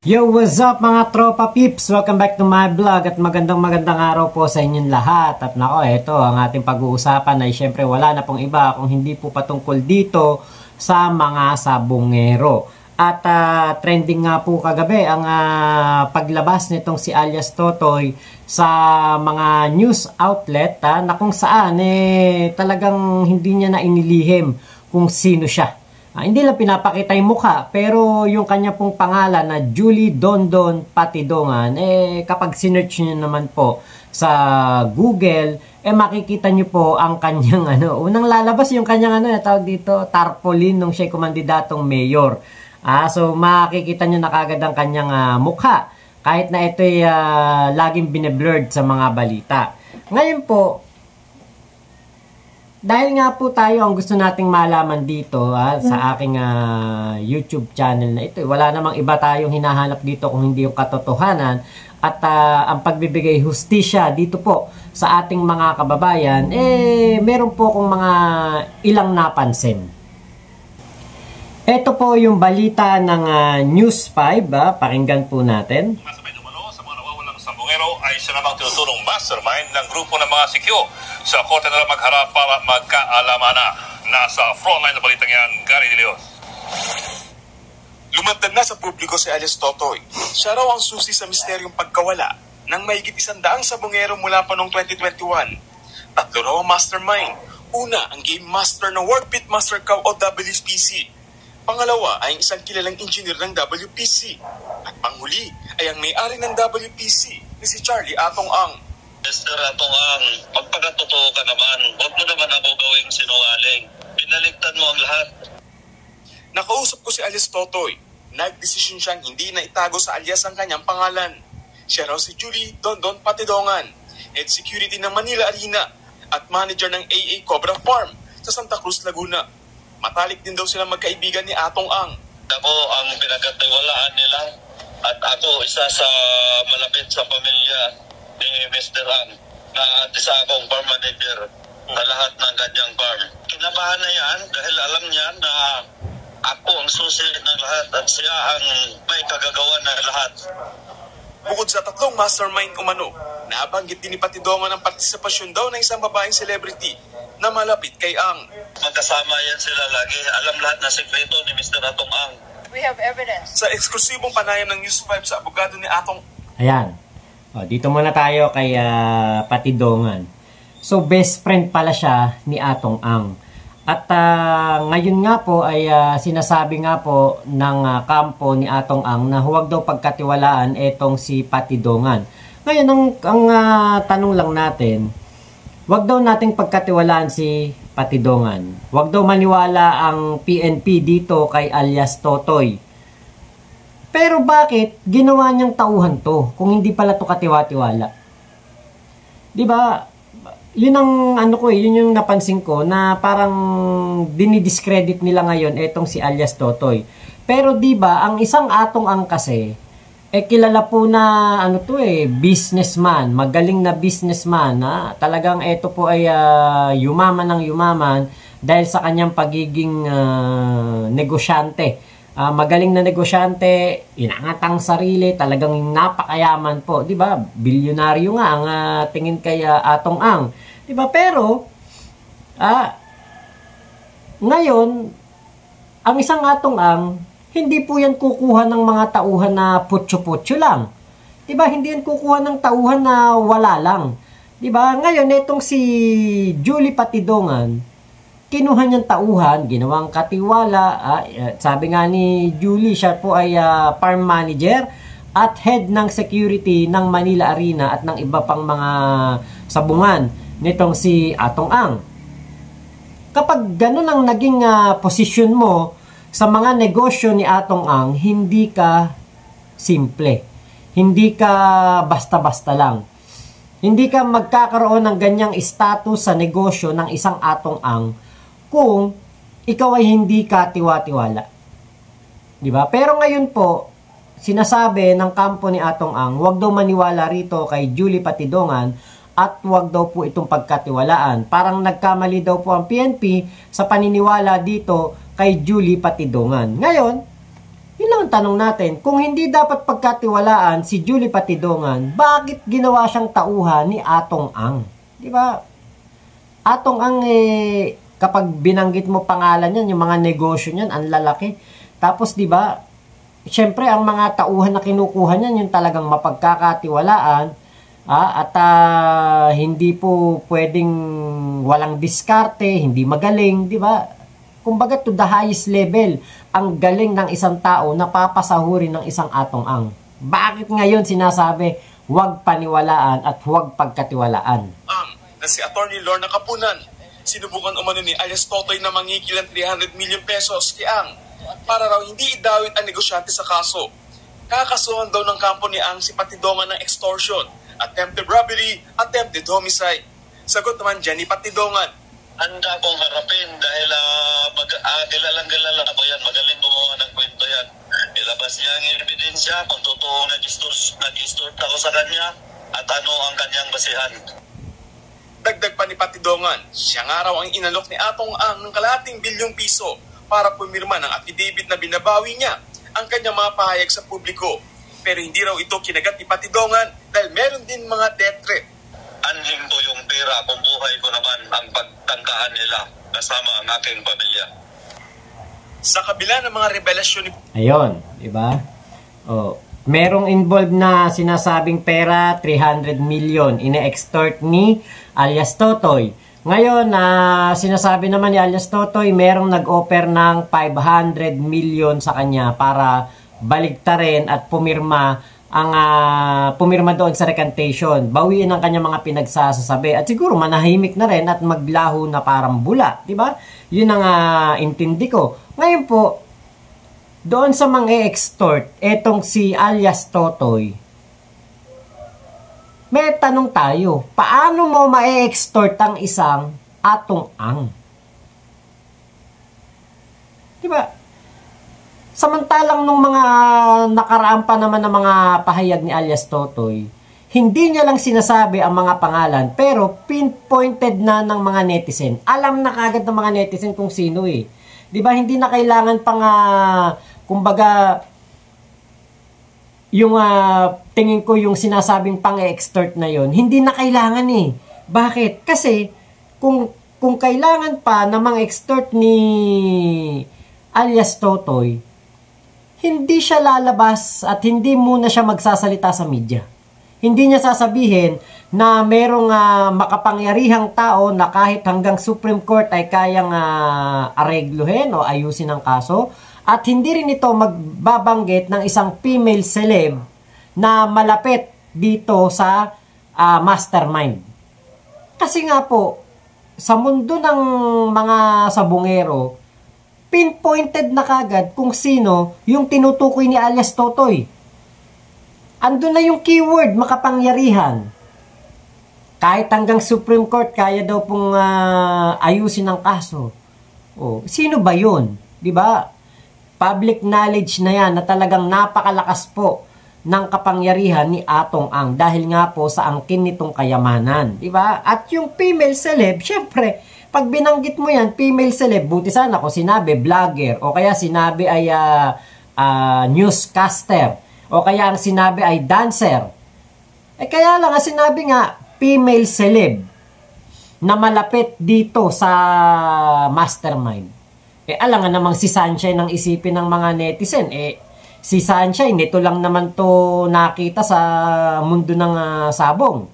Yo, what's up mga tropa peeps? Welcome back to my vlog at magandang araw po sa inyong lahat. At nako, ito ang ating pag-uusapan ay syempre wala na pong iba kung hindi po patungkol dito sa mga sabungero. At trending nga po kagabi ang paglabas nitong si alias Totoy sa mga news outlet na kung saan talagang hindi niya na inilihim kung sino siya. Hindi lang pinapakita yung mukha, pero yung kanya pong pangalan na Julie Dondon Patidongan, kapag sinearch nyo naman po sa Google, makikita nyo po ang kanyang unang lalabas yung kanyang tawag dito, tarpaulin nung siya'y kumandidatong mayor. So makikita nyo na kagad ang kanyang mukha, kahit na ito'y laging bine-blurred sa mga balita. Ngayon po, dahil nga po tayo ang gusto nating malaman dito sa aking YouTube channel na ito. Wala namang iba tayong hinahanap dito kung hindi yung katotohanan at ang pagbibigay hustisya dito po sa ating mga kababayan, meron po akong mga ilang napansin. Ito po yung balita ng News 5, pakinggan po natin. Sabungero ay siya namang tinutulong mastermind ng grupo ng mga sikyo sa korte na magharap para magkaalamana. Nasa frontline na balitang yan, Gary De Leon. Lumantad na sa publiko si alias Totoy. Siya raw ang susi sa misteryong pagkawala ng mahigit 100 sabungero mula pa noong 2021. Tatlo raw ang mastermind. Una, ang game master ng World Pit Master Cow o WPC. Pangalawa ay ang isang kilalang engineer ng WPC. At panghuli ay ang may-ari ng WPC na si Charlie Atong Ang. Mr. Atong Ang, magpakatotoo ka naman. Huwag mo naman ako gawing sinungaling. Binaligtad mo ang lahat. Nakausap ko si alias Totoy. Nagdesisyon siyang hindi na itago sa alias ang kanyang pangalan. Siya raw si Julie Dondon Patidongan, head security ng Manila Arena at manager ng AA Cobra Farm sa Santa Cruz, Laguna. Matalik din daw silang magkaibigan ni Atong Ang. Ako ang pinagkatiwalaan nila at ako isa sa malapit sa pamilya ni Mr. Ang na isa akong farm manager sa lahat ng kanyang farm. Kinabahan na yan dahil alam niya na ako ang susi ng lahat at siya ang may kagagawa na lahat. Bukod sa tatlong mastermind umano, nabanggit din ni Patidongan ang partisipasyon daw ng isang babaeng celebrity na malapit kay Ang. Magkasama yan sila lagi. Alam lahat na sekreto ni Mr. Atong Ang. We have evidence. Sa eksklusibong panayam ng News 5 sa abogado ni Atong. Ayan. Dito muna tayo kay Patidongan. So, best friend pala siya ni Atong Ang. At ngayon nga po ay sinasabi nga po ng kampo ni Atong Ang na huwag daw pagkatiwalaan etong si Patidongan. Ngayon, ang tanong lang natin, huwag daw nating pagkatiwalaan si Patidongan. Huwag daw maniwala ang PNP dito kay alias Totoy. Pero bakit ginawa niyang tauhan to kung hindi pala to katiwa-tiwala? 'Di ba? Yun ang yun yung napansin ko na parang dinidiscredit nila ngayon etong si alias Totoy. Pero 'di ba, ang isang Atong Ang kasi kilala po na businessman, magaling na businessman. Talagang ito po ay yumaman ng yumaman dahil sa kanyang pagiging negosyante. Magaling na negosyante, inangat ang sarili, talagang napakayaman po, 'di ba? Bilyonaryo nga ang tingin kay Atong Ang, 'di ba? Pero ngayon ang isang Atong Ang, hindi po yan kukuha ng mga tauhan na putyo-putyo lang. 'Di ba? Hindi yan kukuha ng tauhan na wala lang. 'Di ba? Ngayon itong si Julie Patidongan, kinuha niyang tauhan, ginawang katiwala. Sabi nga ni Julie, siya po ay farm manager at head ng security ng Manila Arena at ng iba pang mga sabungan nitong si Atong Ang. Kapag ganun ang naging posisyon mo sa mga negosyo ni Atong Ang, hindi ka simple. Hindi ka basta-basta lang. Hindi ka magkakaroon ng ganyang status sa negosyo ng isang Atong Ang kung ikaw ay hindi ka tiwa-tiwala. 'Di ba? Pero ngayon po, sinasabi ng kampo ni Atong Ang, huwag daw maniwala rito kay Julie Patidongan at huwag daw po itong pagkatiwalaan. Parang nagkamali daw po ang PNP sa paniniwala dito kay Julie Patidongan. Ngayon, Yun lang ang tanong natin. Kung hindi dapat pagkatiwalaan si Julie Patidongan, bakit ginawa siyang tauhan ni Atong Ang? Di ba? Atong Ang kapag binanggit mo pangalan niyan, yung mga negosyo niyan, ang lalaki. Tapos di ba, syempre ang mga tauhan na kinukuha niyan, yung talagang mapagkakatiwalaan, at hindi po pwedeng walang diskarte, hindi magaling, di ba? Kumbaga to the highest level, ang galing ng isang tao na papasahurin ng isang Atong Ang. Bakit ngayon sinasabi, huwag paniwalaan at huwag pagkatiwalaan? Na si Attorney Lorna Kapunan, sinubukan umano ni alias Totoy na mangikil ng 300 million pesos kay Ang para raw hindi idawit ang negosyante sa kaso. Kakasuhan daw ng kampo ni Ang si Patidongan ng extortion, attempted robbery, attempted homicide. Sagot naman dyan ni Patidongan, handa kong harapin dahil kilalang-kilala ko yan. Magaling gumawa ng kwento yan. Ilabas niya ang ebidensya kung totoong nag-extort ako sa kanya at ano ang kanyang basihan. Dagdag pa ni Patidongan, siya nga raw ang inalok ni Atong Ang ng kalahating bilyong piso para pumirma ng affidavit na binabawi niya ang kanyang mga pahayag sa publiko. Pero hindi raw ito kinagat ni Patidongan dahil meron din mga death threat. Anhin ko yung pera kung buhay ko naman ang pagtangkahan nila kasama ang aking pamilya. Sa kabila ng mga revelasyon ni... Ayun, diba? Oh, merong involved na sinasabing pera, 300 million, ine-extort ni alias Totoy. Ngayon, sinasabi naman ni alias Totoy, merong nag-offer ng 500 million sa kanya para baligtarin at pumirma doon sa recantation. Bawiin ang kanyang mga pinagsasasabi. At siguro manahimik na rin at maglaho na parang bula. Diba? Yun ang intindi ko. Ngayon po, doon sa mga extort, etong si alias Totoy, may tanong tayo, paano mo ma-extort ang isang Atong Ang? Diba? Samantalang nung mga nakaraan pa naman ng mga pahayag ni alias Totoy, hindi niya lang sinasabi ang mga pangalan, pero pinpointed na ng mga netizen. Alam na kagad ng mga netizen kung sino eh. Diba? Hindi na kailangan pang, kumbaga, yung tingin ko yung sinasabing pang-extort na yon, hindi na kailangan eh. Bakit? Kasi kung kailangan pa na mang-extort ni alias Totoy, hindi siya lalabas at hindi muna siya magsasalita sa media. Hindi niya sasabihin na merong makapangyarihang tao na kahit hanggang Supreme Court ay kayang aregluhin o ayusin ang kaso. At hindi rin ito magbabanggit ng isang female celeb na malapit dito sa mastermind. Kasi nga po, sa mundo ng mga sabungero, pinpointed na kagad kung sino yung tinutukoy ni alias Totoy. Andun na yung keyword, makapangyarihan. Kahit hanggang Supreme Court, kaya daw pong ayusin ang kaso. Oh, sino ba yun? Diba? Public knowledge na yan na talagang napakalakas po ng kapangyarihan ni Atong Ang dahil nga po sa angkin nitong kayamanan. Diba? At yung female celeb, syempre, pag binanggit mo yan, female celeb, buti sana kung sinabi vlogger o kaya sinabi ay newscaster o kaya ang sinabi ay dancer. Kaya lang sinabi nga female celeb na malapit dito sa mastermind. Alam nga namang si Sunshine ang isipin ng mga netizen. Si Sunshine, ito lang naman to nakita sa mundo ng sabong.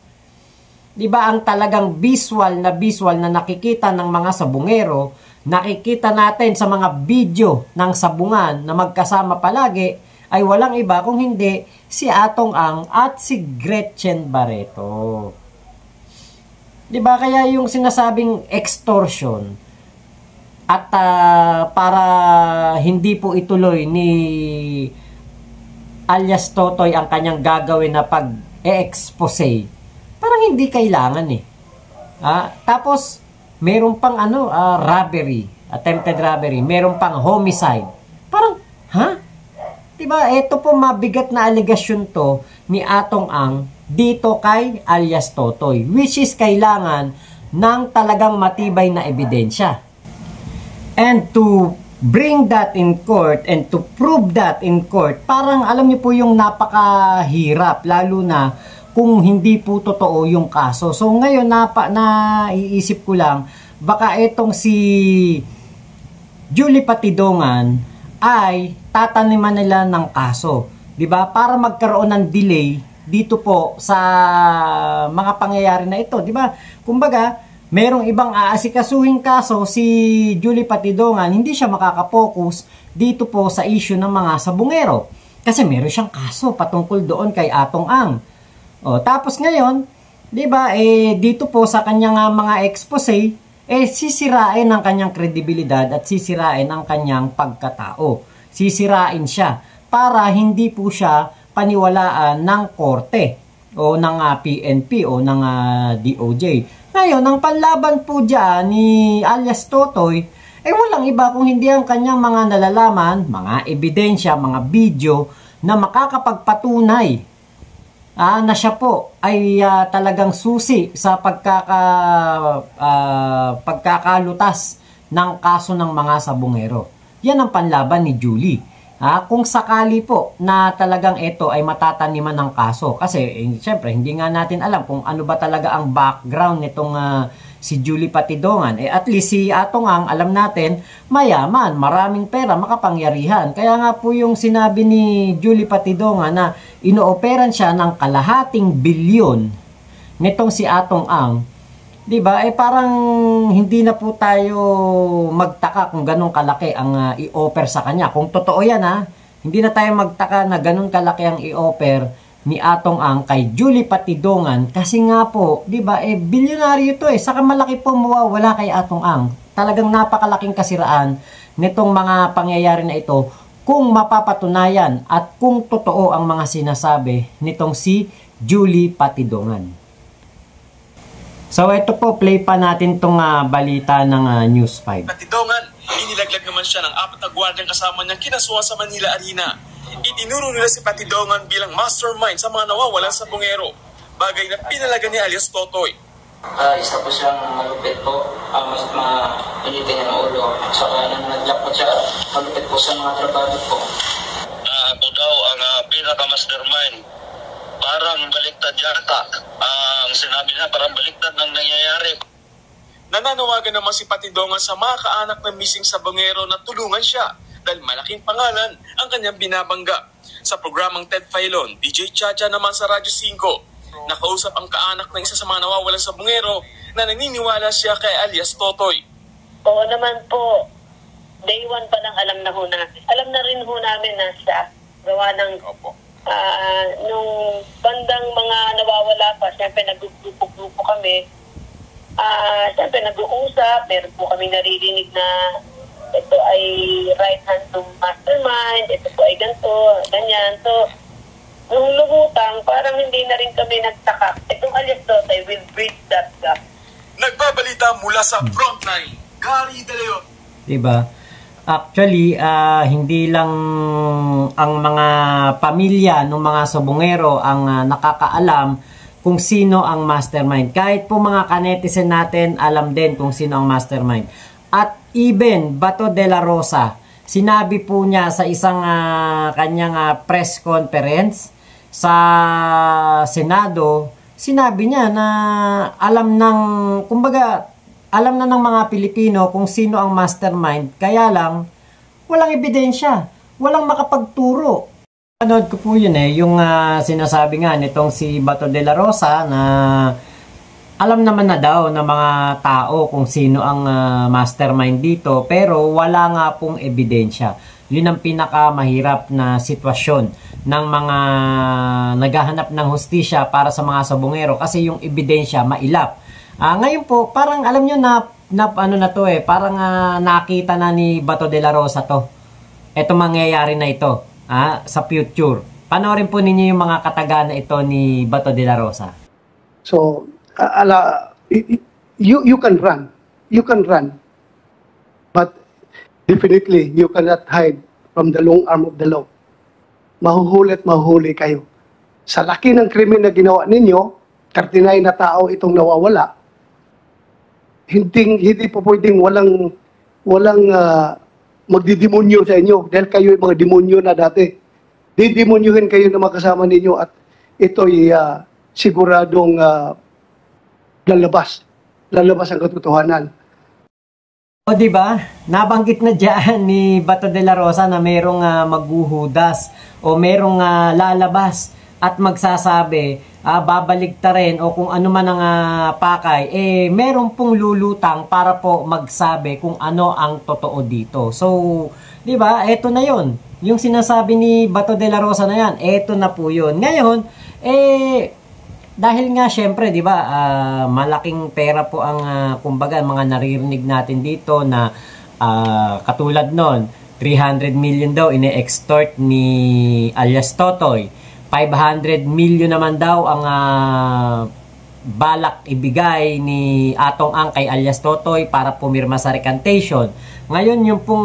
Diba ang talagang visual na nakikita ng mga sabungero, nakikita natin sa mga video ng sabungan na magkasama palagi, ay walang iba kung hindi si Atong Ang at si Gretchen Barreto. Diba kaya yung sinasabing extortion, at para hindi po ituloy ni alias Totoy ang kanyang gagawin na pag-expose, parang hindi kailangan eh. Tapos, meron pang robbery, attempted robbery, meron pang homicide. Parang, diba, ito po mabigat na aligasyon to ni Atong Ang dito kay alias Totoy, which is kailangan ng talagang matibay na ebidensya. And to bring that in court and to prove that in court, parang alam niyo po yung napakahirap, lalo na kung hindi po totoo yung kaso. So ngayon naiisip ko lang, baka etong si Julie Patidongan ay tataniman nila ng kaso, 'di ba? Para magkaroon ng delay dito po sa mga pangyayari na ito, 'di ba? Kumbaga, merong ibang aasikasuhing kaso, si Julie Patidongan, hindi siya makakapokus dito po sa issue ng mga sabungero. Kasi meron siyang kaso patungkol doon kay Atong Ang. O, tapos ngayon, di ba, dito po sa kanyang mga expose, sisirain ang kanyang kredibilidad at sisirain ang kanyang pagkatao. Sisirain siya para hindi po siya paniwalaan ng korte o ng PNP o ng DOJ. Ngayon, ang panlaban po dyan ni alias Totoy, walang iba kung hindi ang kanyang mga nalalaman, mga ebidensya, mga video na makakapagpatunay na siya po ay talagang susi sa pagkakalutas ng kaso ng mga sabungero. Yan ang panlaban ni Julie. Kung sakali po na talagang ito ay matataniman ng kaso, kasi siyempre hindi nga natin alam kung ano ba talaga ang background nitong si Julie Patidongan. At least si Atong Ang, alam natin, mayaman, maraming pera, makapangyarihan. Kaya nga po yung sinabi ni Julie Patidongan na inooperan siya ng kalahating bilyon nitong si Atong Ang. Diba? Parang hindi na po tayo magtaka kung ganun kalaki ang i-offer sa kanya. Kung totoo yan hindi na tayo magtaka na ganun kalaki ang i-offer ni Atong Ang kay Julie Patidongan. Kasi nga po, diba, bilyonaryo to Saka malaki po mawawala kay Atong Ang. Talagang napakalaking kasiraan nitong mga pangyayari na ito kung mapapatunayan at kung totoo ang mga sinasabi nitong si Julie Patidongan. So ito po, play pa natin tong balita ng News 5. Patidongan, inilaglag naman siya ng 4 na gwardyang kasama niyang kinasuhan sa Manila Arena. Itinuro nila si Patidongan bilang mastermind sa mga nawawalan sa bungero, bagay na pinalaga ni alias Totoy. Isa po siyang malupit po, mas mainitin niya ng ulo. Saka nag-jackpot siya, malupit po sa mga trabaho po. Ako daw ang pinaka-mastermind. Parang baliktad yata. Ang sinabi niya, parang baliktad ng nangyayari. Nananawagan naman si Patidongan sa mga kaanak na missing sa bungero na tulungan siya dahil malaking pangalan ang kanyang binabangga. Sa programang Ted Filon, DJ Chacha naman sa Radyo 5, nakausap ang kaanak ng isa sa mga nawawalan sa bungero na naniniwala siya kay alias Totoy. Oo naman po. Day 1 pa lang alam na ho namin. Alam na rin ho namin na siya. Gawa ng nung bandang mga nawawala pa, siyempre nag-grupo kami. Siyempre nag-uusap, meron po kami naririnig na ito ay right hand to mastermind, ito po ay ganito, ganyan. So, nung lumutang, parang hindi na rin kami nagtaka. Itong alias Totoy will bridge that gap. Nagbabalita mula sa Frontline, Gary De Leon. Diba? Actually, hindi lang ang mga pamilya ng mga sabungero ang nakakaalam kung sino ang mastermind. Kahit po mga kanetizen natin, alam din kung sino ang mastermind. At even Bato de la Rosa, sinabi po niya sa isang kanyang press conference sa Senado, sinabi niya na alam na ng mga Pilipino kung sino ang mastermind, kaya lang walang ebidensya, walang makapagturo. Panood ko po yun yung sinasabi nga nitong si Bato de la Rosa na alam naman na daw ng mga tao kung sino ang mastermind dito, pero wala nga pong ebidensya. Yun ang pinakamahirap na sitwasyon ng mga naghahanap ng hustisya para sa mga sabungero, kasi yung ebidensya mailap. Ngayon po, parang alam nyo parang nakita na ni Bato de la Rosa to. Ito mangyayari na ito sa future. Panoorin po ninyo yung mga kataga na ito ni Bato de la Rosa. So, you can run. You can run. But definitely, you cannot hide from the long arm of the law. Mahuhuli kayo. Sa laki ng krimen na ginawa ninyo, 39 na tao itong nawawala, hindi po pwedeng walang magdidemonyo sa inyo dahil kayo yung mga demonyo na dati. Didemonyohin kayo ng mga kasama ninyo at ito'y siguradong lalabas ang katotohanan. O di ba? Nabanggit na diyan ni Bato de la Rosa na merong maghuhudas o merong lalabas at magsasabi, babaligtarin o kung ano man ang pakay, meron pong lulutang para po magsabi kung ano ang totoo dito. So, di ba? Eto na 'yon. Yung sinasabi ni Bato de la Rosa na 'yan, eto na po 'yon. Ngayon, dahil nga syempre, 'di ba, malaking pera po ang kumbaga mga naririnig natin dito na katulad noon, 300 million daw ine-extort ni alias Totoy. 500 million naman daw ang balak ibigay ni Atong Ang kay alias Totoy para pumirma sa recantation. Ngayon, yung pong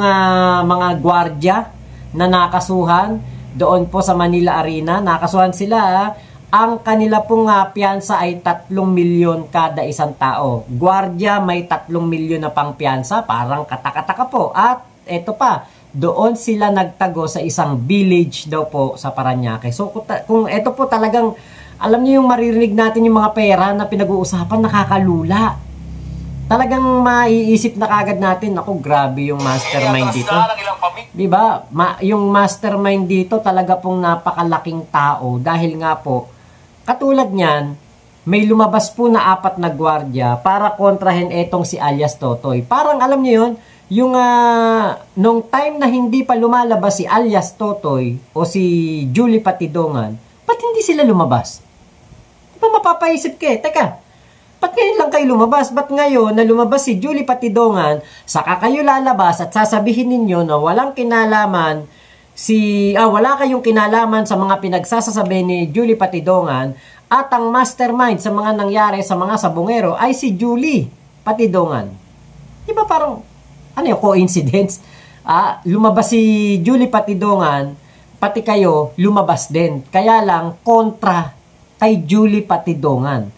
mga gwardiya na nakasuhan doon po sa Manila Arena, nakasuhan sila, ang kanila pong piyansa ay 3 milyon kada isang tao. Gwardiya may 3 milyon na pang piyansa, parang katakataka po. At eto pa, doon sila nagtago sa isang village daw po sa Parañaque. So kung eto po talagang, alam niyo yung maririnig natin yung mga pera na pinag-uusapan, nakakalula. Talagang maiisip na kagad natin, ako grabe yung mastermind dito. Diba? Yung mastermind dito talaga pong napakalaking tao dahil nga po, katulad niyan, may lumabas po na 4 na gwardiya para kontrahin etong si alias Totoy. Parang alam niyo yun, yung nung time na hindi pa lumalabas si alias Totoy o si Julie Patidongan, ba't hindi sila lumabas? Diba mapapaisip ka teka, ba't ngayon lang kayo lumabas? Ba't ngayon na lumabas si Julie Patidongan, saka kayo lalabas at sasabihin ninyo na walang kinalaman wala kayong kinalaman sa mga pinagsasasabi ni Julie Patidongan at ang mastermind sa mga nangyari sa mga sabungero ay si Julie Patidongan. Di ba parang, ano yung coincidence? Lumabas si Julie Patidongan, pati kayo lumabas din. Kaya lang, kontra kay Julie Patidongan.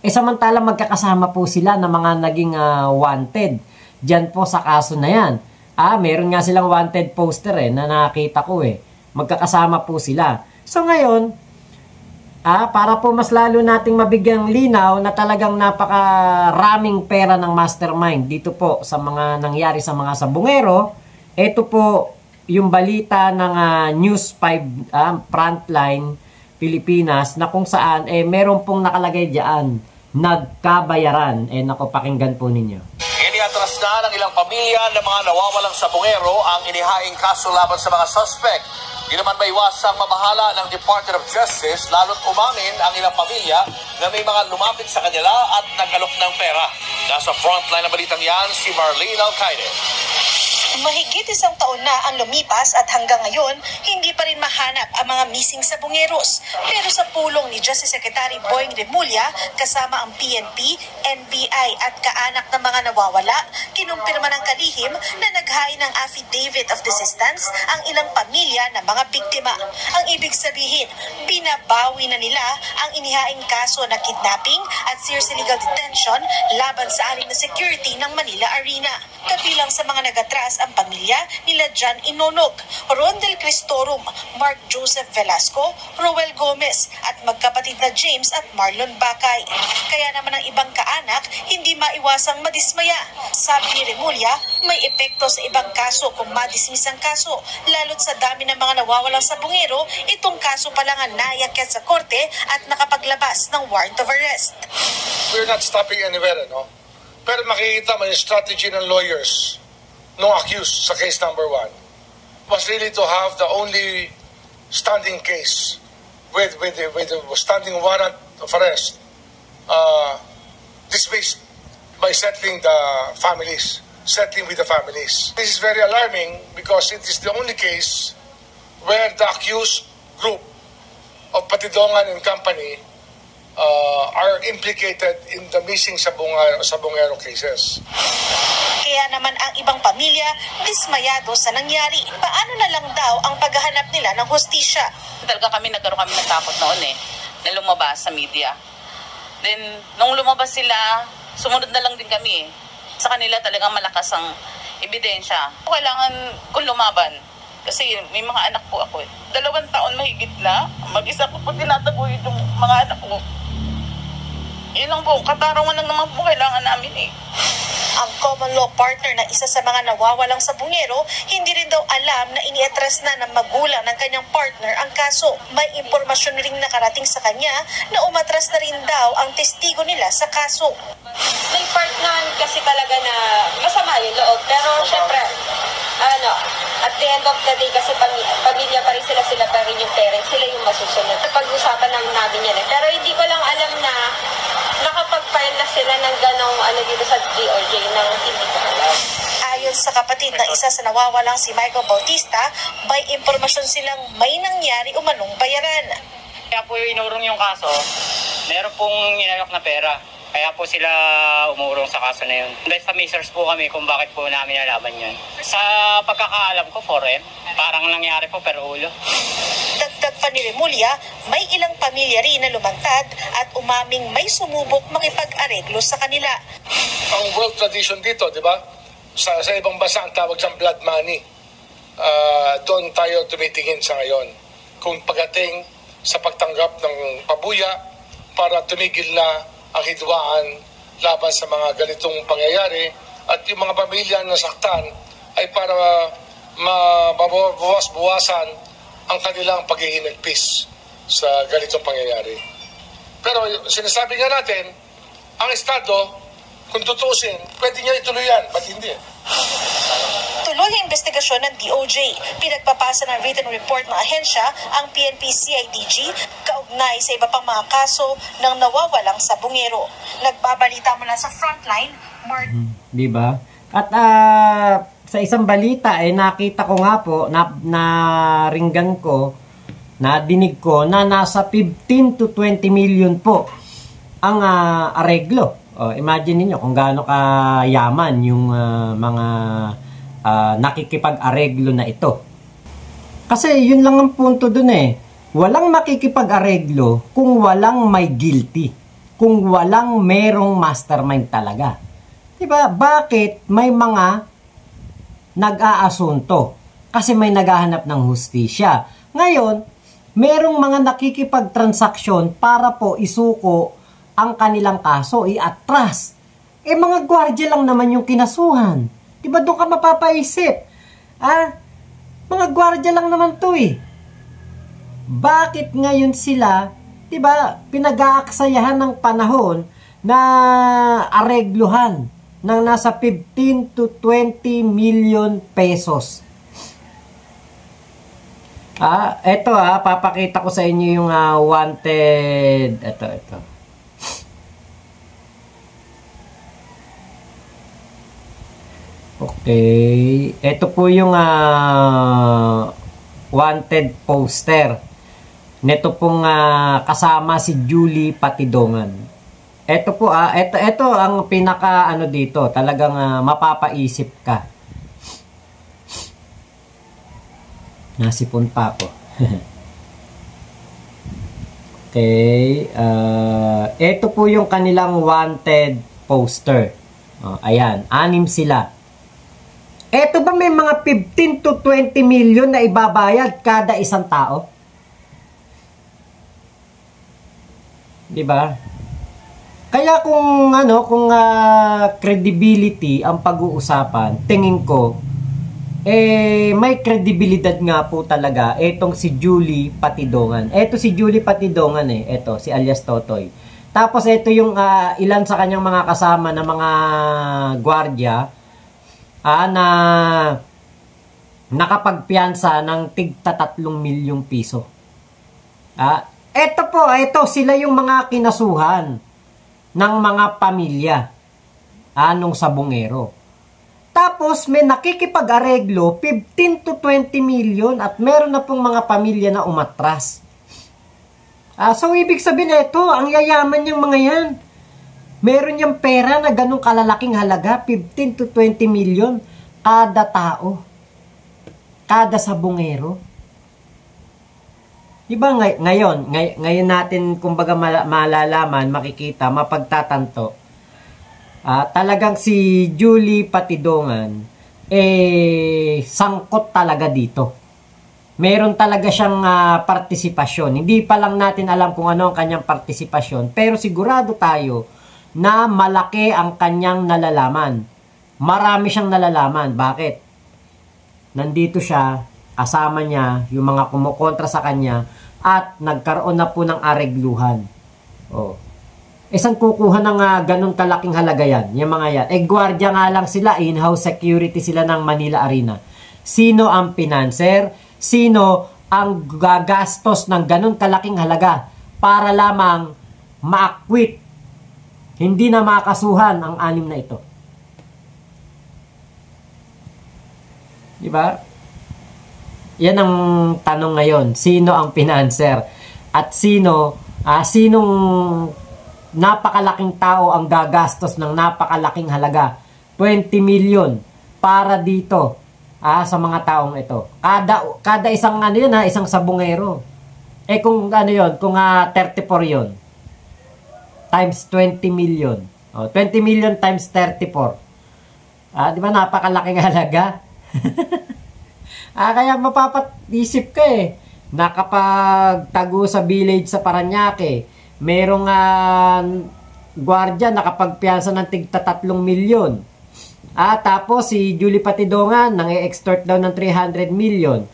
Samantalang magkakasama po sila na mga naging wanted dyan po sa kaso na yan. Meron nga silang wanted poster na nakita ko Magkakasama po sila. So ngayon, para po mas lalo nating mabigyang linaw na talagang napakaraming pera ng mastermind dito po sa mga nangyari sa mga sabungero, ito po yung balita ng News 5 Frontline Pilipinas na kung saan meron pong nakalagay diyan, nagkabayaran. Nako, pakinggan po ninyo. Iniatras na ng ilang pamilya ng mga nawawalang sabungero ang inihaing kaso laban sa mga suspect. Di naman maiwasang mamahala ng Department of Justice lalo't umamin ang ilang pamilya na may mga lumapit sa kanila at nag-alok ng pera. Nasa frontline ng balitang yan si Marlene Alcaide. Mahigit 1 taon na ang lumipas at hanggang ngayon, hindi pa rin mahanap ang mga missing sabungeros. Pero sa pulong ni Justice Secretary Boying Remulla, kasama ang PNP, NBI at kaanak ng mga nawawala, kinumpirma ng kalihim na naghain ng affidavit of desistance ang ilang pamilya ng mga biktima. Ang ibig sabihin, binabawi na nila ang inihaing kaso na kidnapping at serious illegal detention laban sa anim na security ng Manila Arena. Kabilang sa mga nagatras ang pamilya nila John Inonog, Rondel Cristorum, Mark Joseph Velasco, Roel Gomez at magkapatid na James at Marlon Bacay. Kaya naman ang ibang kaanak hindi maiwasang madismaya. Sabi ni Remulla, may epekto sa ibang kaso kung madismiss ang kaso, lalo't sa dami ng mga nawawalang sabungero, itong kaso pa lang ang naiakyat sa korte at nakapaglabas ng warrant of arrest. We're not stopping anywhere, no? Pero makikita mo yung strategy ng lawyers nung accused sa case number 1 was really to have the only standing case with the standing warrant of arrest dismissed by settling with the families. This is very alarming because it is the only case where the accused group of Patidongan and Company are implicated in the missing sabungero cases. Kaya naman ang ibang pamilya dismayado sa nangyari. Paano na lang daw ang paghahanap nila ng hustisya? Talaga nagkaroon kami ng takot noon na lumabas sa media. Then, nung lumabas sila, sumunod na lang din kami Sa kanila talagang malakas ang ebidensya. Kailangan kong lumaban. Kasi may mga anak po ako. 2 taon mahigit na. Mag-isa ko po tinataguyod yung mga anak ko. Yun lang po, katarungan lang naman po kailangan namin eh. Ang common law partner na isa sa mga nawawalang sabungero, hindi rin daw alam na ini-address na ng magulang ng kanyang partner ang kaso. May impormasyon ring nakarating sa kanya na umatras na rin daw ang testigo nila sa kaso. May part naman kasi talaga na masama yung loob. Pero syempre, at the end of the day kasi pamilya pa rin sila pa rin yung parents, sila yung masusunod. Pag-usapan namin yan eh. Pero hindi ko lang alam na nakapag-file na sila ng ganong dito sa DOJ nang hindi ko alam. Ayon sa kapatid na isa sa nawawalang si Michael Bautista, may impormasyon silang may nangyari umanong bayaran. Kaya po inurong yung kaso, meron pong inalok na pera. Kaya po sila umurong sa kaso na yun. Investigators po kami kung bakit po namin nalaman yun. Sa pagkakaalam ko, 4M, parang nangyari po per ulo. Dagdag pa ni Remulla, may ilang pamilya rin na lumantad at umaming may sumubok makipag-areglo sa kanila. Ang world tradition dito, di ba? Sa ibang bansa ang tawag siyang blood money. Doon tayo tumitingin sa ngayon. Kung pagdating sa pagtanggap ng pabuya para tumigil na ang hidwaan laban sa mga ganitong pangyayari at yung mga pamilya na nasaktan ay para mabawas-bawasan ang kanilang paghihinagpis sa ganitong pangyayari. Pero sinasabi nga natin, ang Estado, kung tutusin, pwede niya ituloy yan. Ba't hindi? Tuloy ang investigasyon ng DOJ. Pinagpapasa ng written report ng ahensya ang PNP-CIDG kaugnay sa iba pang mga kaso ng nawawalang sabungero. Nagbabalita mula sa Frontline, Mark. Diba? At sa isang balita nakita ko nga po, naringgan ko, nadinig ko na nasa 15 to 20 million po ang areglo. Imagine niyo kung gaano kayaman yung mga nakikipag-areglo na ito. Kasi yun lang ang punto dun Walang makikipag-areglo kung walang may guilty. Kung walang merong mastermind talaga. Diba? Bakit may mga nag-aasunto? Kasi may naghahanap ng hustisya. Ngayon, merong mga nakikipag-transaksyon para po isuko ang kanilang kaso, i-atras. Mga gwardiya lang naman yung kinasuhan. Diba doon ka mapapaisip? Mga gwardiya lang naman to Bakit ngayon sila, diba, pinag-aaksayahan ng panahon na aregluhan ng nasa 15 to 20 million pesos? Eto papakita ko sa inyo yung wanted. Ito. Okay, ito po yung wanted poster. Neto pong kasama si Julie Patidongan. Ito po ito ang pinaka dito, talagang mapapaisip ka. Nasipon pa ako. Okay, ito po yung kanilang wanted poster. Ayan, 6 sila. Eto ba may mga 15 to 20 million na ibabayad kada isang tao? Diba? Kaya kung credibility ang pag-uusapan, tingin ko may kredibilidad nga po talaga etong si Julie Patidongan. Eto si Julie Patidongan eto si alias Totoy. Tapos ito yung ilan sa kanyang mga kasama na mga gwardiya na nakapagpiyansa ng tigta 3 milyong piso. Ito sila yung mga kinasuhan ng mga pamilya nung sabungero. Tapos may nakikipag-areglo 15 to 20 million at meron na pong mga pamilya na umatras. So ibig sabihin ang yayaman niyang mga yan. Meron niyang pera na ganong kalalaking halaga, 15 to 20 million kada tao. Kada sabungero. Diba ngayon natin kumbaga malalaman, makikita, mapagtatanto. Talagang si Julie Patidongan sangkot talaga dito. Meron talaga siyang partisipasyon. Hindi pa lang natin alam kung ano ang kanyang partisipasyon, pero sigurado tayo na malaki ang kanyang nalalaman. Marami siyang nalalaman. Bakit? Nandito siya, kasama niya yung mga kumukontra sa kanya at nagkaroon na po ng aregluhan. Saan kukuha ng ganun kalaking halaga yan? Yung mga yan. Gwardiya nga lang sila, in-house security sila ng Manila Arena. Sino ang financer? Sino ang gagastos ng ganun kalaking halaga para lamang ma-acquit? Hindi na makasuhan ang 6 na ito. Diba? Yan ang tanong ngayon. Sino ang financer? At sinong napakalaking tao ang gagastos ng napakalaking halaga? 20 million para dito sa mga taong ito. Kada isang isang sabungero. Kung kung 34 yun, times 20 million. 20 million times 34. Di ba napakalaking halaga? Kaya mapapaisip ka nakapagtago sa village sa Paranaque, merong gwardiya nakapagpiyansa ng tigta 3 milyon. Tapos si Julie Patidongan nang-extort daw ng 300 million.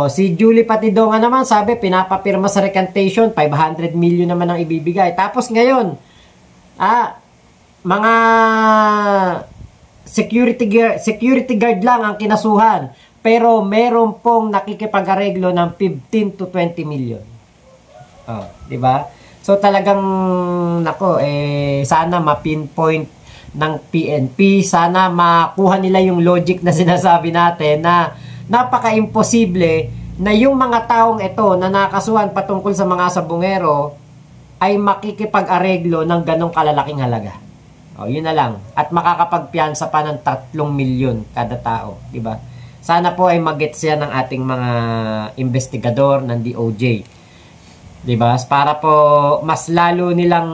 Si Julie Patidongan naman sabi pinapapirma sa recantation, 500 million naman ang ibibigay. Tapos ngayon, mga security guard lang ang kinasuhan, pero meron pong nakikipag-areglo ng 15 to 20 million. Di ba? So talagang sana ma-pinpoint ng PNP, sana makuha nila yung logic na sinasabi natin na napaka-imposible na yung mga taong ito na nakasuhan patungkol sa mga sabungero ay makikipag-areglo ng ganong kalalaking halaga. Yun na lang. At makakapagpiyansa pa ng 3 milyon kada tao. Diba? Sana po ay mag-gets yan ng ating mga investigador ng DOJ. Diba? Para po mas lalo nilang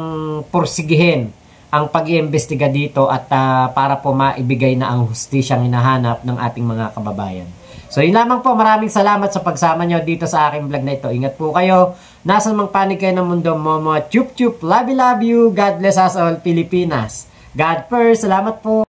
pursigihin ang pag-iimbestiga dito at para po maibigay na ang hustisyang hinahanap ng ating mga kababayan. So yun lamang po, maraming salamat sa pagsama nyo dito sa aking vlog na ito. Ingat po kayo, nasa mang panig kayo ng mundo, Momo, chup chup, love you, God bless us all, Pilipinas. God first, salamat po.